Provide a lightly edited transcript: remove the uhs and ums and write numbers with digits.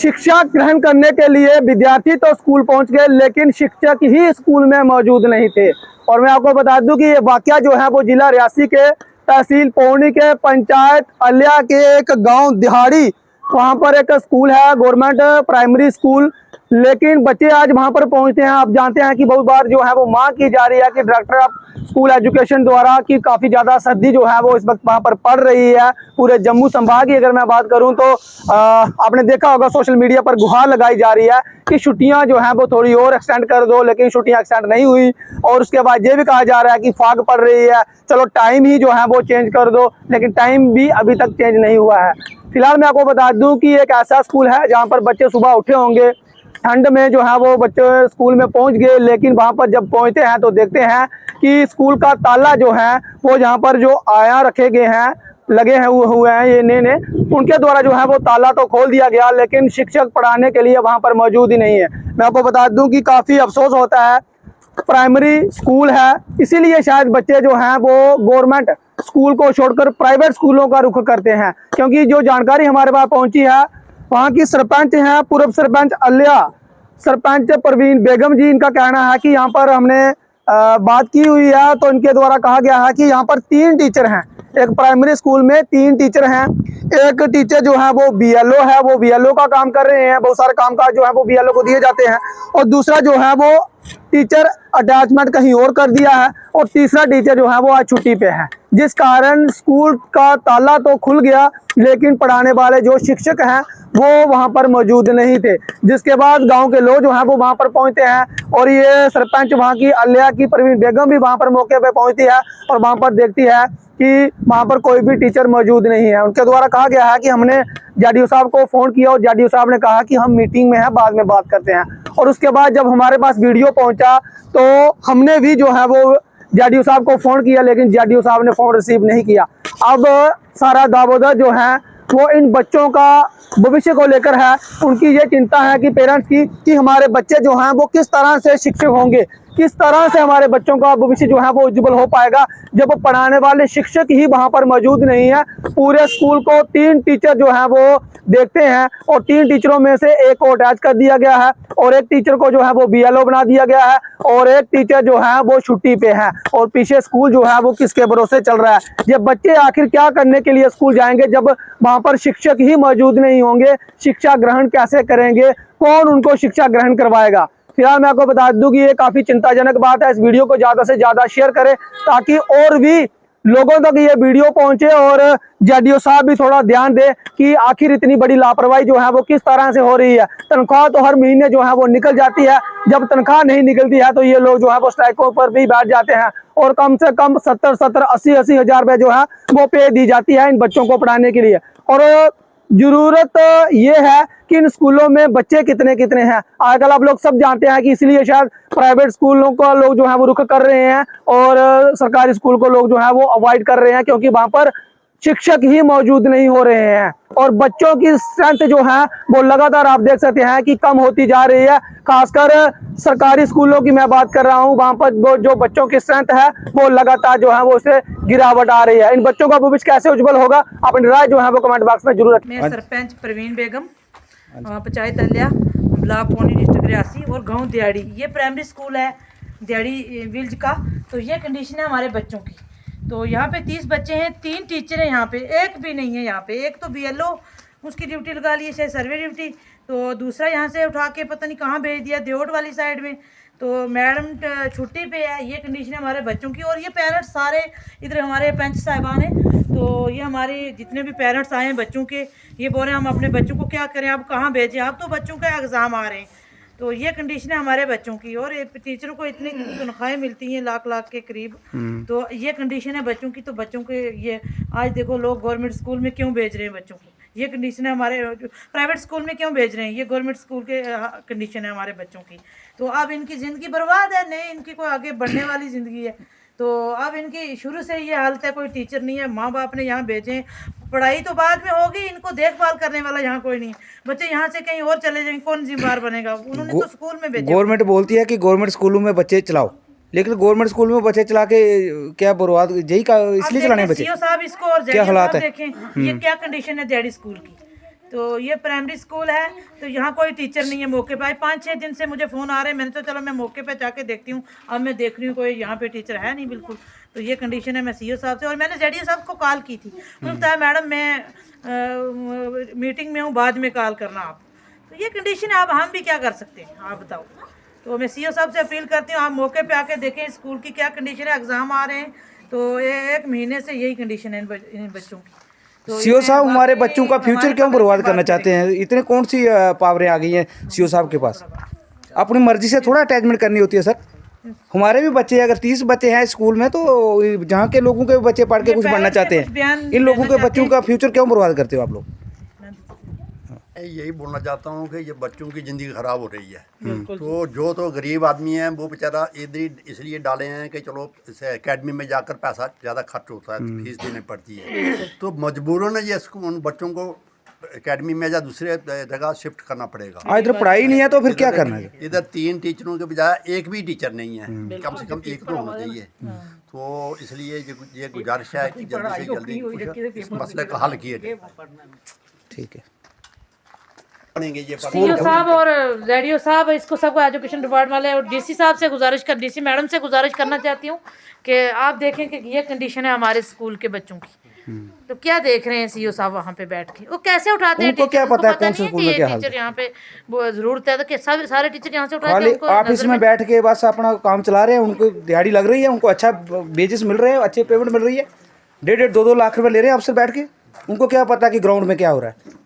शिक्षा ग्रहण करने के लिए विद्यार्थी तो स्कूल पहुंच गए, लेकिन शिक्षक ही स्कूल में मौजूद नहीं थे। और मैं आपको बता दूं कि ये वाकया जो है वो जिला रियासी के तहसील पौनी के पंचायत अल्या के एक गांव दिहाड़ी, वहां पर एक स्कूल है, गवर्नमेंट प्राइमरी स्कूल। लेकिन बच्चे आज वहां पर पहुंचते हैं। आप जानते हैं कि बहुत बार जो है वो मांग की जा रही है कि डायरेक्टर ऑफ स्कूल एजुकेशन द्वारा कि काफ़ी ज़्यादा सर्दी जो है वो इस वक्त वहाँ पर पड़ रही है। पूरे जम्मू संभाग की अगर मैं बात करूँ तो आपने देखा होगा सोशल मीडिया पर गुहार लगाई जा रही है कि छुट्टियाँ जो हैं वो थोड़ी और एक्सटेंड कर दो, लेकिन छुट्टियाँ एक्सटेंड नहीं हुई। और उसके बाद ये भी कहा जा रहा है कि फाग पड़ रही है, चलो टाइम ही जो है वो चेंज कर दो, लेकिन टाइम भी अभी तक चेंज नहीं हुआ है। फिलहाल मैं आपको बता दूं कि एक ऐसा स्कूल है जहां पर बच्चे सुबह उठे होंगे, ठंड में जो है वो बच्चे स्कूल में पहुंच गए, लेकिन वहां पर जब पहुंचते हैं तो देखते हैं कि स्कूल का ताला जो है वो जहां पर जो आया रखे गए हैं, लगे हैं हुए हैं ये नए उनके द्वारा जो है वो ताला तो खोल दिया गया, लेकिन शिक्षक पढ़ाने के लिए वहां पर मौजूद ही नहीं है। मैं आपको बता दूं कि काफ़ी अफसोस होता है। प्राइमरी स्कूल है, इसीलिए शायद बच्चे जो हैं वो गवर्नमेंट स्कूल को छोड़कर प्राइवेट स्कूलों का रुख करते हैं। क्योंकि जो जानकारी हमारे पास पहुंची है, वहाँ की सरपंच हैं, पूर्व सरपंच अल्या, सरपंच परवीन बेगम जी, इनका कहना है कि यहाँ पर हमने बात की हुई है तो इनके द्वारा कहा गया है कि यहाँ पर 3 टीचर हैं। एक प्राइमरी स्कूल में 3 टीचर हैं। एक टीचर जो है वो बीएलओ है, वो बीएलओ का काम कर रहे हैं, बहुत सारे कामकाज जो है वो बीएलओ को दिए जाते हैं। और दूसरा जो है वो टीचर अटैचमेंट कहीं और कर दिया है, और तीसरा टीचर जो है वो आज छुट्टी पे है, जिस कारण स्कूल का ताला तो खुल गया, लेकिन पढ़ाने वाले जो शिक्षक हैं वो वहां पर मौजूद नहीं थे। जिसके बाद गांव के लोग जो हैं वो वहां पर पहुंचते हैं, और ये सरपंच वहां की अल्या की परवीन बेगम भी वहां पर मौके पे पहुंचती है और वहां पर देखती है कि वहां पर कोई भी टीचर मौजूद नहीं है। उनके द्वारा कहा गया है कि हमने जेडीओ साहब को फ़ोन किया और जेडीओ साहब ने कहा कि हम मीटिंग में हैं, बाद में बात करते हैं। और उसके बाद जब हमारे पास वीडियो पहुंचा तो हमने भी जो है वो जेडीओ साहब को फ़ोन किया, लेकिन जेडीओ साहब ने फ़ोन रिसीव नहीं किया। अब सारा दावोदा जो है वो इन बच्चों का भविष्य को लेकर है। उनकी ये चिंता है कि पेरेंट्स की कि हमारे बच्चे जो हैं वो किस तरह से शिक्षक होंगे, किस तरह से हमारे बच्चों का भविष्य जो है वो उज्जवल हो पाएगा, जब पढ़ाने वाले शिक्षक ही वहां पर मौजूद नहीं है। पूरे स्कूल को 3 टीचर जो है वो देखते हैं, और 3 टीचरों में से एक को अटैच कर दिया गया है, और एक टीचर को जो है वो बीएलओ बना दिया गया है, और एक टीचर जो है वो छुट्टी पे है, और पीछे स्कूल जो है वो किसके भरोसे चल रहा है। ये बच्चे आखिर क्या करने के लिए स्कूल जाएंगे जब वहां पर शिक्षक ही मौजूद नहीं होंगे? शिक्षा ग्रहण कैसे करेंगे? कौन उनको शिक्षा ग्रहण करवाएगा? फिलहाल मैं आपको बता दूं कि ये काफी चिंताजनक बात है। इस वीडियो को ज्यादा से ज्यादा शेयर करें ताकि और भी लोगों तक ये वीडियो पहुंचे, और जेडीओ साहब भी थोड़ा ध्यान दे कि आखिर इतनी बड़ी लापरवाही जो है वो किस तरह से हो रही है। तनख्वाह तो हर महीने जो है वो निकल जाती है, जब तनख्वाह नहीं निकलती है तो ये लोग जो है वो स्ट्राइकों पर भी बैठ जाते हैं, और कम से कम 70-80 हज़ार रुपये जो है वो पे दी जाती है इन बच्चों को पढ़ाने के लिए। और जरूरत ये है कि इन स्कूलों में बच्चे कितने कितने हैं आजकल आप लोग सब जानते हैं, कि इसलिए शायद प्राइवेट स्कूलों को लोग जो है वो रुख कर रहे हैं, और सरकारी स्कूल को लोग जो है वो अवॉइड कर रहे हैं, क्योंकि वहां पर शिक्षक ही मौजूद नहीं हो रहे हैं। और बच्चों की स्ट्रेंथ जो है वो लगातार आप देख सकते हैं कि कम होती जा रही है। खासकर सरकारी स्कूलों की मैं बात कर रहा हूं, वहां पर वो जो बच्चों की स्ट्रेंथ है वो लगातार जो है वो उसे गिरावट आ रही है। इन बच्चों का भविष्य कैसे उज्जवल होगा, अपनी राय जो है वो कमेंट बॉक्स में जरूर रखें। मैं सरपंच परवीन बेगम, पंचायत अल्या, ब्लॉक पौनी, डिस्ट्रिक्ट रियासी, और गांव दिहाड़ी। ये प्राइमरी स्कूल है दिहाड़ी विलेज का। तो ये कंडीशन है हमारे बच्चों की। तो यहाँ पे 30 बच्चे हैं, 3 टीचर हैं, यहाँ पे एक भी नहीं है। यहाँ पे एक तो बीएलओ उसकी ड्यूटी लगा ली है, शायद सर्वे ड्यूटी, तो दूसरा यहाँ से उठा के पता नहीं कहाँ भेज दिया, देवट वाली साइड में। तो मैडम छुट्टी पे है। ये कंडीशन है हमारे बच्चों की। और ये पेरेंट्स सारे इधर हमारे पंच साहिबान हैं, तो ये हमारे जितने भी पेरेंट्स आए हैं बच्चों के, ये बोल रहे हैं हम अपने बच्चों को क्या करें, आप कहाँ भेजें, आप तो बच्चों के एग्ज़ाम आ रहे हैं। तो ये कंडीशन है हमारे बच्चों की। और टीचरों को इतनी तनख्वाहें मिलती हैं लाख के करीब। तो ये कंडीशन है बच्चों की। तो बच्चों के ये आज देखो लोग गवर्नमेंट स्कूल में क्यों भेज रहे हैं बच्चों को, ये कंडीशन है। हमारे प्राइवेट स्कूल में क्यों भेज रहे हैं, ये गवर्नमेंट स्कूल के कंडीशन है हमारे बच्चों की। तो अब इनकी ज़िंदगी बर्बाद है, नहीं इनकी कोई आगे बढ़ने वाली ज़िंदगी है। तो अब इनकी शुरू से ये हालत है, कोई टीचर नहीं है, माँ बाप ने यहाँ भेजे, पढ़ाई तो बाद में होगी, इनको देखभाल करने वाला यहाँ कोई नहीं है। बच्चे यहाँ से कहीं और चले जाएंगे, कौन जिम्मेदार बनेगा? उन्होंने तो स्कूल में भेजा। गवर्नमेंट बोलती है कि गवर्नमेंट स्कूलों में बच्चे चलाओ, लेकिन गवर्नमेंट स्कूल में बच्चे चला के क्या बर्बाद, यही का इसलिए चलाने बच्चे। सीओ साहब इसको और क्या हालात है? देखें ये क्या कंडीशन है दिहाड़ी स्कूल की। तो ये प्राइमरी स्कूल है, तो यहाँ कोई टीचर नहीं है मौके पे। 5-6 दिन से मुझे फ़ोन आ रहे हैं, मैंने तो चलो मैं मौके पे जाके देखती हूँ। अब मैं देख रही हूँ कोई यहाँ पे टीचर है नहीं बिल्कुल। तो ये कंडीशन है। मैं सीईओ साहब से और मैंने जेडीओ साहब को कॉल की थी, उन्होंने बताया मैडम मैं मीटिंग में हूँ, बाद में कॉल करना आप। तो ये कंडीशन है, अब हम भी क्या कर सकते हैं आप बताओ। तो मैं सीईओ साहब से अपील करती हूँ, आप मौके पे आके देखें स्कूल की क्या कंडीशन है। एग्ज़ाम आ रहे हैं, तो एक महीने से यही कंडीशन है इन बच्चों की। तो सीओ ये साहब हमारे बाकी बच्चों का फ्यूचर हमारे क्यों बगल की बर्बाद करना बात चाहते हैं? इतने कौन सी पावरें आ गई हैं सीओ साहब के पास? अपनी मर्जी से थोड़ा अटैचमेंट करनी होती है सर। हमारे भी बच्चे, अगर 30 बच्चे हैं स्कूल में, तो जहाँ के लोगों के बच्चे पढ़ के ये कुछ पहले बनना से चाहते कुछ बयान हैं, इन लोगों देना के बच्चों चाहते का फ्यूचर क्यों बर्बाद करते हो आप लोग? मैं यही बोलना चाहता हूँ कि ये बच्चों की ज़िंदगी ख़राब हो रही है। तो जो तो गरीब आदमी है वो बेचारा इधर ही इसलिए डाले हैं कि चलो इसे एकेडमी में जाकर पैसा ज़्यादा खर्च होता है, फीस देनी पड़ती है, तो मजबूरन ये उन बच्चों को एकेडमी में या दूसरे जगह शिफ्ट करना पड़ेगा। इधर पढ़ाई नहीं है तो फिर क्या करना है? इधर 3 टीचरों के बजाय एक भी टीचर नहीं है, कम से कम एक तो होना चाहिए। तो इसलिए ये गुजारिश है कि जल्दी से जल्दी इस मसले का हल किया जाए। ठीक है। बनेंगे ये सीईओ साहब और जेडीओ साहब, इसको सबको एजुकेशन डिपार्टमेंट वाले और डीसी साहब से डीसी मैडम से गुजारिश करना चाहती हूँ कि आप देखें कि ये कंडीशन है हमारे स्कूल के बच्चों की। तो क्या देख रहे हैं सीईओ साहब वहाँ पे बैठ के, वो कैसे उठाते हैं उनको टीचर? क्या उनको पता है कौन नहीं से है स्कूल कि में ये क्या हाल टीचर यहाँ पे वो जरूरत है, तो कि सब सारे टीचर यहाँ से उठाते खाली हैं उनको ऑफिस नजर में बैठ के बस अपना काम चला रहे हैं, उनको दिहाड़ी लग रही है, उनको अच्छा बेसिस मिल रहे हैं, अच्छे पेमेंट मिल रही है, 1.5-2 लाख रुपए ले रहे हैं अफसर बैठ के। उनको क्या पता कि ग्राउंड में क्या हो रहा है?